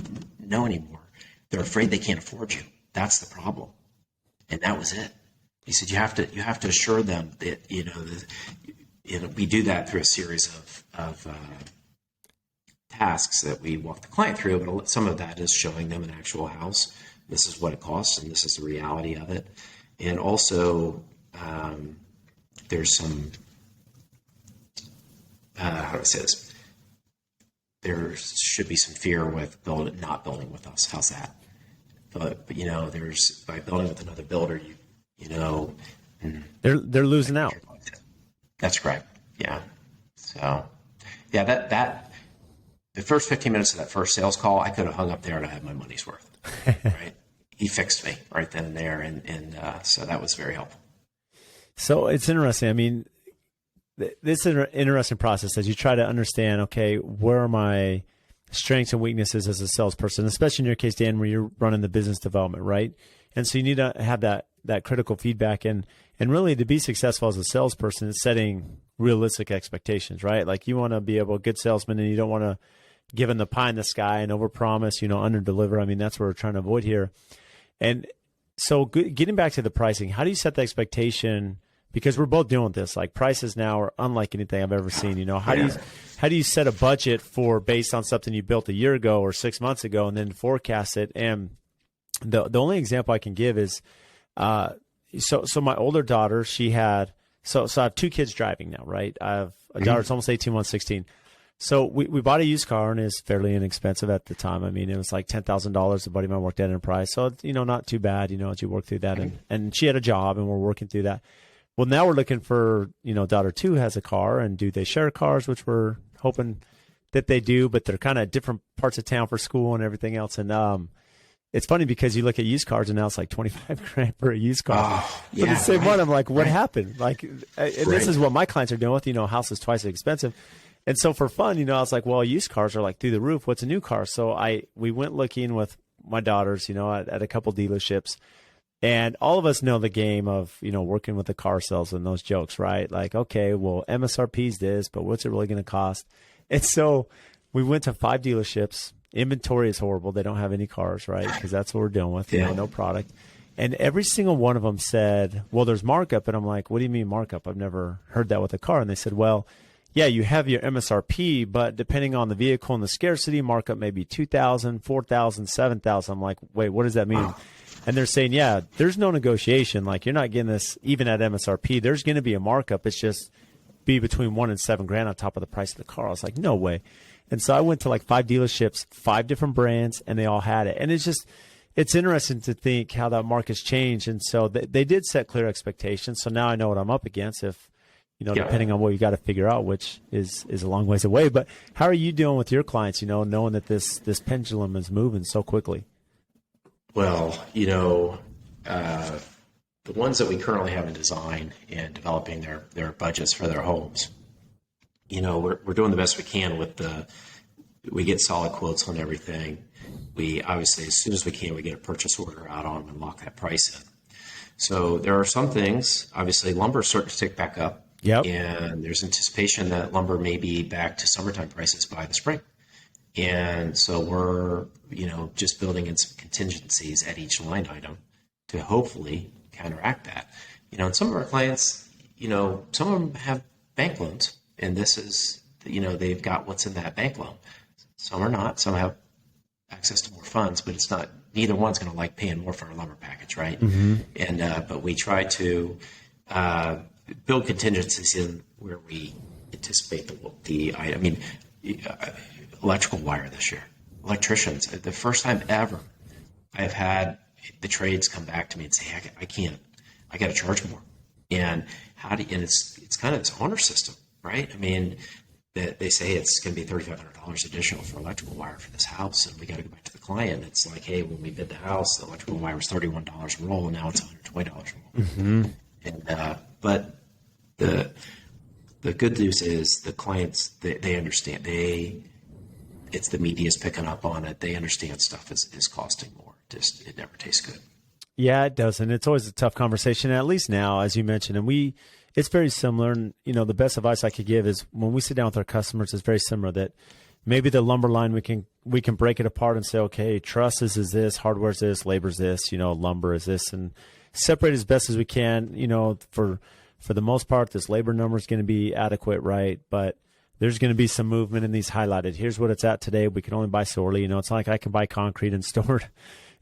know anymore. They're afraid they can't afford you. That's the problem. And that was it. He said, you have to assure them that, we do that through a series of tasks that we walk the client through, but some of that is showing them an actual house. This is what it costs, and this is the reality of it. And also, there's some, how do I say this? There should be some fear with not building with us. How's that? But there's, by building with another builder, they're losing out. That's correct. Yeah. So, yeah, that the first 15 minutes of that first sales call, I could have hung up there and I had my money's worth. Right? He fixed me right then and there, and so that was very helpful. So it's interesting. I mean, this is an interesting process as you try to understand, okay, where are my strengths and weaknesses as a salesperson, especially in your case, Dan, where you're running the business development, right? And so you need to have that critical feedback, and really to be successful as a salesperson is setting realistic expectations, right? Like you want to be a good salesman, and you don't want to give them the pie in the sky and overpromise, underdeliver. I mean, that's what we're trying to avoid here. And so getting back to the pricing, how do you set the expectation? Because we're both doing this. Like prices now are unlike anything I've ever seen. How do you set a budget based on something you built a year ago or 6 months ago, and then forecast it? And the only example I can give is, so my older daughter, she had, so I have two kids driving now, right? I have a daughter that's almost 18 months, 16. So we bought a used car, and it's fairly inexpensive at the time. I mean, it was like $10,000. A buddy of mine worked at Enterprise. So, not too bad, as you work through that. And she had a job, and we're working through that. Well, now we're looking for, daughter two has a car, and do they share cars, which we're hoping that they do, but they're kind of different parts of town for school and everything else. And it's funny because you look at used cars, and now it's like $25,000 for a used car. Oh, yeah, but the same one, I'm like, what happened? Like, and this is what my clients are doing with, a house is twice as expensive. And so for fun, I was like, well, used cars are like through the roof. What's a new car? So we went looking with my daughters, at a couple dealerships. And all of us know the game of, working with the car sales and those jokes, right? Like, okay, well, MSRP's this, but what's it really going to cost? And so we went to 5 dealerships. Inventory is horrible. They don't have any cars, right? Because that's what we're dealing with, no product. And every single one of them said, well, there's markup. And I'm like, what do you mean markup? I've never heard that with a car. And they said, well, yeah, you have your MSRP, but depending on the vehicle and the scarcity, markup may be $2,000, $4,000, $7,000. I'm like, wait, what does that mean? And they're saying, yeah, there's no negotiation. Like, you're not getting this even at MSRP. There's going to be a markup. It's just be between $1,000 and $7,000 on top of the price of the car. I was like, no way. And so I went to like 5 dealerships, 5 different brands, and they all had it. And it's interesting to think how that market's changed. And so they did set clear expectations. So now I know what I'm up against if, depending on what you got to figure out, which is a long ways away. But how are you doing with your clients, knowing that this pendulum is moving so quickly? Well, the the ones that we currently have in design and developing their budgets for their homes, we're doing the best we can with we get solid quotes on everything. We obviously, as soon as we can, we get a purchase order out on them and lock that price in. So there are some things, obviously lumber is starting to tick back up. Yep. And there's anticipation that lumber may be back to summertime prices by the spring. And so we're, just building in some contingencies at each line item to hopefully counteract that. And some of our clients, some of them have bank loans, and this is, they've got what's in that bank loan. Some are not. Some have access to more funds, but it's not, neither one's going to like paying more for a lumber package, right? Mm-hmm. And but we try to build contingencies in where we anticipate electrical wire this year. Electricians, the first time ever I've had the trades come back to me and say, hey, I got to charge more. And it's kind of this honor system, right? That they say it's going to be $3,500 additional for electrical wire for this house, and we got to go back to the client. It's like, hey, when we bid the house, the electrical wire was $31 a roll, and now it's $120 a roll. Mm-hmm. And but the good news is the clients they understand. It's the media's picking up on it. They understand stuff is costing more. Just it never tastes good. Yeah, it doesn't. It's always a tough conversation. At least now, as you mentioned, and it's very similar. And, the best advice I could give is when we sit down with our customers, it's very similar that maybe the lumber line, we can break it apart and say, okay, trusses is this, hardware is this, labor is this, lumber is this, and separate as best as we can. For the most part, this labor number is going to be adequate, right? But there's going to be some movement in these highlighted. Here's what it's at today. We can only buy so early. It's not like I can buy concrete and store it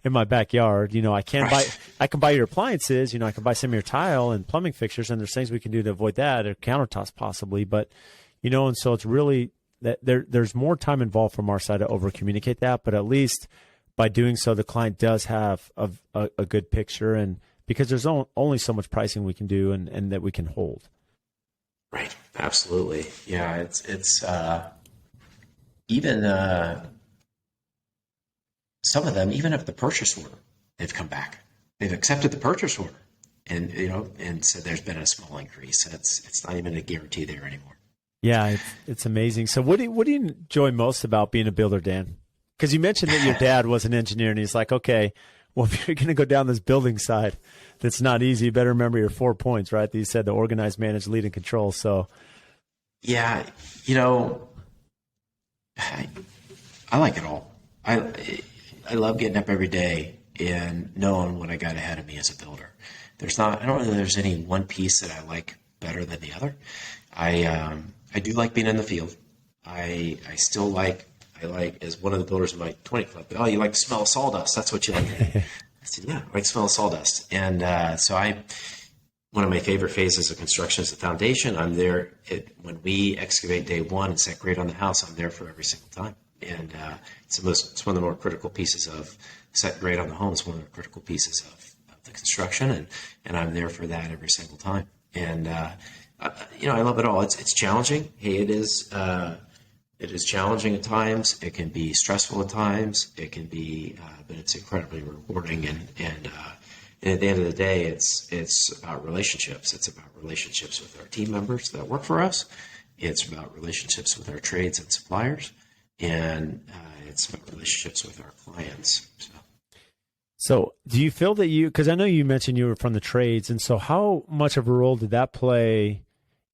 in my backyard. I can buy your appliances, I can buy some of your tile and plumbing fixtures, and there's things we can do to avoid that, or countertops possibly. But, and so it's really that there's more time involved from our side to over communicate that, but at least by doing so, the client does have a good picture, and because there's only so much pricing we can do and that we can hold. Right. Absolutely. Yeah. It's even, some of them, even if the purchase order, they've come back. They've accepted the purchase order, and and so there's been a small increase. It's not even a guarantee there anymore. Yeah, it's amazing. So what do you enjoy most about being a builder, Dan? Because you mentioned that your dad was an engineer, and he's like, okay, well, if you're going to go down this building side, that's not easy. You better remember your 4 points, right? That you said, the organize, manage, lead, and control. So, yeah, I like it all. I love getting up every day and knowing what I got ahead of me as a builder. I don't know that there's any one piece that I like better than the other. I do like being in the field. I like, as one of the builders in my 20 club, oh, you like the smell of sawdust. That's what you like. I said, yeah, I like the smell of sawdust. And one of my favorite phases of construction is the foundation. I'm there when we excavate day one and set grade on the house. I'm there for every single time. And it's one of the more critical pieces of set grade on the home. It's one of the critical pieces of the construction, and I'm there for that every single time. And I love it all. It's challenging. Hey, it is challenging at times. It can be stressful at times. It can be, but it's incredibly rewarding. And at the end of the day, it's about relationships. It's about relationships with our team members that work for us. It's about relationships with our trades and suppliers. And it's about relationships with our clients. So do you feel that because I know you mentioned you were from the trades, and so how much of a role did that play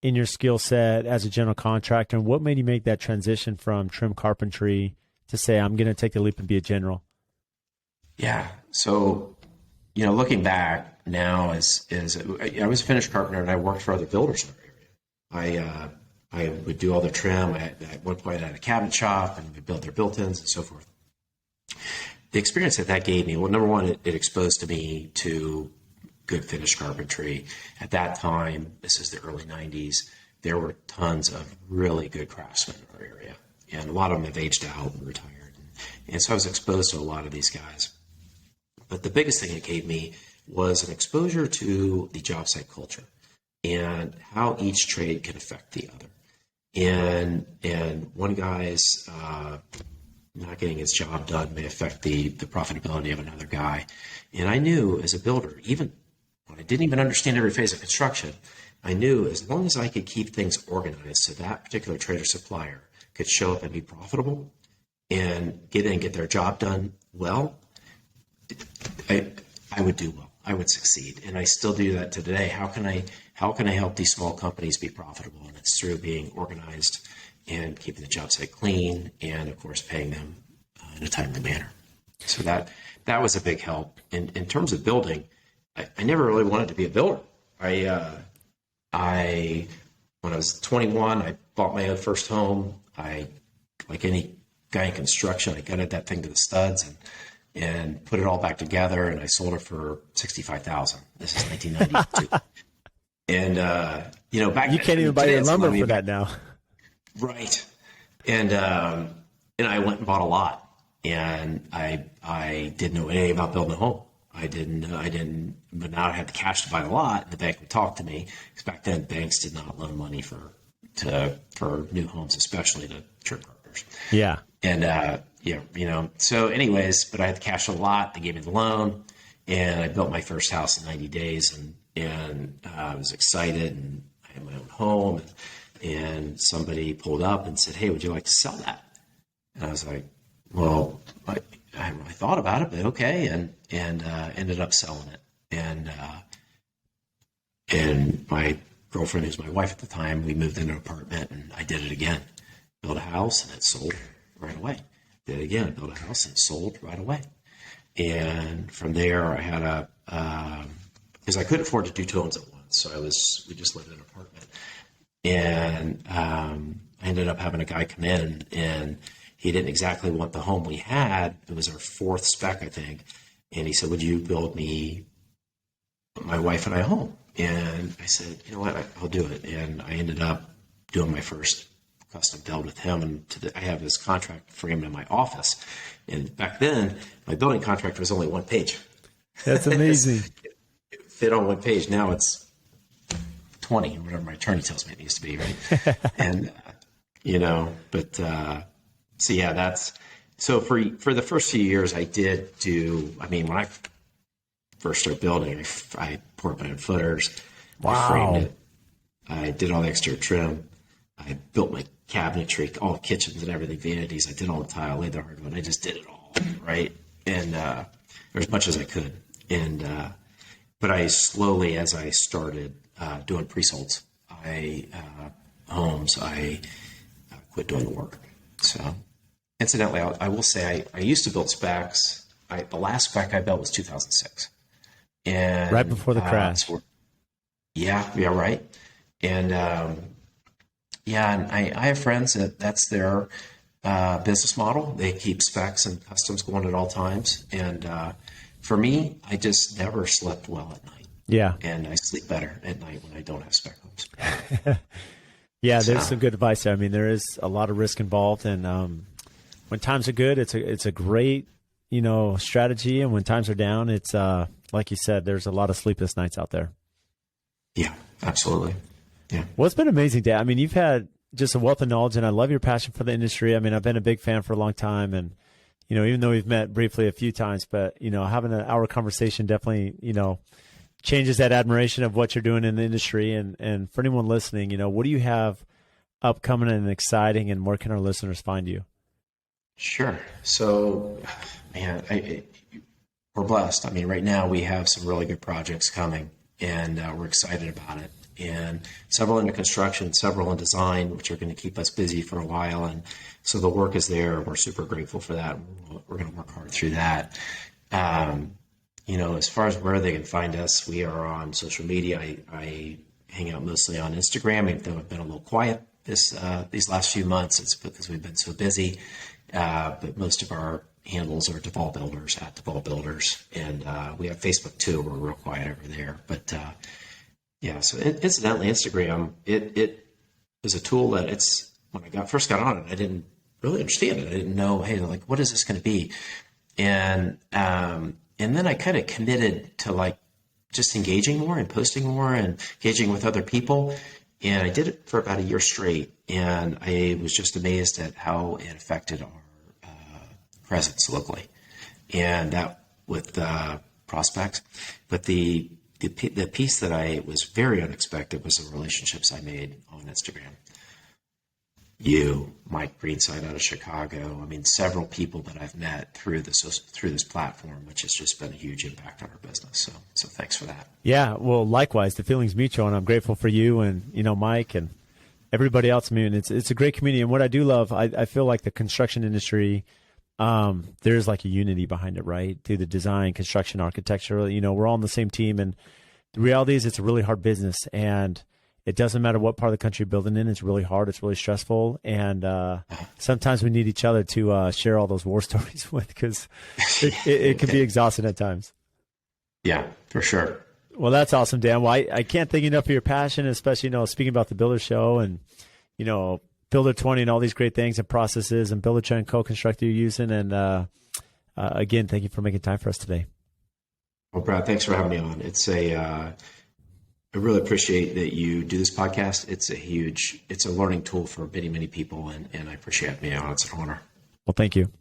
in your skill set as a general contractor, and what made you make that transition from trim carpentry to say, I'm going to take the leap and be a general? Yeah. So, looking back now, I was a finished carpenter, and I worked for other builders in our area. I would do all the trim. At one point, I had a cabinet shop, and we built their built-ins and so forth. The experience that gave me, well, number one, it exposed me to good finished carpentry. At that time, this is the early 90s, there were tons of really good craftsmen in our area. And a lot of them have aged out and retired. And so I was exposed to a lot of these guys. But the biggest thing it gave me was an exposure to the job site culture and how each trade can affect the other. And one guy's not getting his job done may affect the profitability of another guy. And I knew as a builder, even I didn't even understand every phase of construction. I knew as long as I could keep things organized so that particular trade or supplier could show up and be profitable and get their job done well, I would do well. I would succeed. And I still do that today. How can I help these small companies be profitable? And it's through being organized and keeping the job site clean and, of course, paying them in a timely manner. So that was a big help. In terms of building, I never really wanted to be a builder. When I was 21, I bought my own first home. Like any guy in construction, I gutted that thing to the studs and put it all back together, and I sold it for $65,000. This is 1992. And back you can't even buy your lumber for that now, right? And I went and bought a lot, and I didn't know anything about building a home. I didn't, but now I had the cash to buy a lot, and the bank would talk to me, because back then banks did not loan money for new homes, especially to church partners. Yeah. And, so anyways, but I had the cash a lot. They gave me the loan, and I built my first house in 90 days, and I was excited, and I had my own home, and somebody pulled up and said, "Hey, would you like to sell that?" And I was like, well, I hadn't really thought about it, but okay. And ended up selling it. And my girlfriend, who's my wife at the time, we moved into an apartment, and I did it again. Built a house, and it sold right away. Did it again, built a house, and it sold right away. And from there, I had because I couldn't afford to do 2 homes at once. So we just lived in an apartment. And I ended up having a guy come in, and he didn't exactly want the home we had. It was our 4th spec, I think. And he said, "Would you build me, my wife and I, a home?" And I said, "You know what, I'll do it." And I ended up doing my first custom build with him. And I have this contract framed in my office. And back then, my building contract was only 1 page. That's amazing. It fit on 1 page. Now it's 20, or whatever my attorney tells me it needs to be, right? And, so yeah, so for the first few years, I did do, when I first started building, I poured my own footers. Wow. I framed it. I did all the exterior trim. I built my cabinetry, all kitchens and everything, vanities. I did all the tile, laid the hardwood. I just did it all, right? And or as much as I could. And but I slowly, as I started doing pre-solds, homes, I quit doing the work. So, incidentally, I will say I used to build specs. The last spec I built was 2006, and right before the crash. Yeah, right. And and I have friends that's their business model. They keep specs and customs going at all times. And for me, I just never slept well at night. Yeah. And I sleep better at night when I don't have spec homes. Yeah, there's some good advice there. There is a lot of risk involved, and when times are good, it's a great strategy, and when times are down, it's like you said, there's a lot of sleepless nights out there. Yeah, absolutely. Yeah. Well, it's been amazing, Dan. You've had just a wealth of knowledge, and I love your passion for the industry. I've been a big fan for a long time, and even though we've met briefly a few times, but having an hour conversation definitely changes that admiration of what you're doing in the industry. And for anyone listening, what do you have upcoming and exciting, and where can our listeners find you? Sure. So, man, we're blessed. Right now we have some really good projects coming, and we're excited about it. And several into construction, several in design, which are going to keep us busy for a while. And so the work is there. We're super grateful for that. We're going to work hard through that. As far as where they can find us, we are on social media. I hang out mostly on Instagram, though I've been a little quiet these last few months. It's because we've been so busy. But most of our handles are DeVol Builders, at DeVol Builders. And we have Facebook too. We're real quiet over there. But so incidentally, Instagram, it is a tool that when I first got on it, I didn't really understand it. I didn't know, hey, what is this going to be? And then I kind of committed to just engaging more and posting more and engaging with other people. And I did it for about a year straight. And I was just amazed at how it affected our presence locally, and that with prospects. But the the piece that I was very unexpected was the relationships I made on Instagram. You, Mike Greenside out of Chicago. I mean, several people that I've met through this platform, which has just been a huge impact on our business. So thanks for that. Yeah, well, likewise, the feeling's mutual, and I'm grateful for you and Mike and everybody else. I mean, it's a great community, and what I do love, I feel like the construction industry, there's like a unity behind it, right? Through the design, construction, architecture. We're all on the same team, and the reality is it's a really hard business, and it doesn't matter what part of the country you're building in. It's really hard. It's really stressful. And sometimes we need each other to share all those war stories with, because it can be exhausting at times. Yeah, for sure. Well, that's awesome, Dan. Well, I can't thank you enough for your passion, especially, speaking about the Builder Show and, Builder 20 and all these great things and processes and Builder Trend co-constructor you're using. And again, thank you for making time for us today. Well, Brad, thanks for having me on. I really appreciate that you do this podcast. It's a learning tool for many, many people, and I appreciate being on. It's an honor. Well, thank you.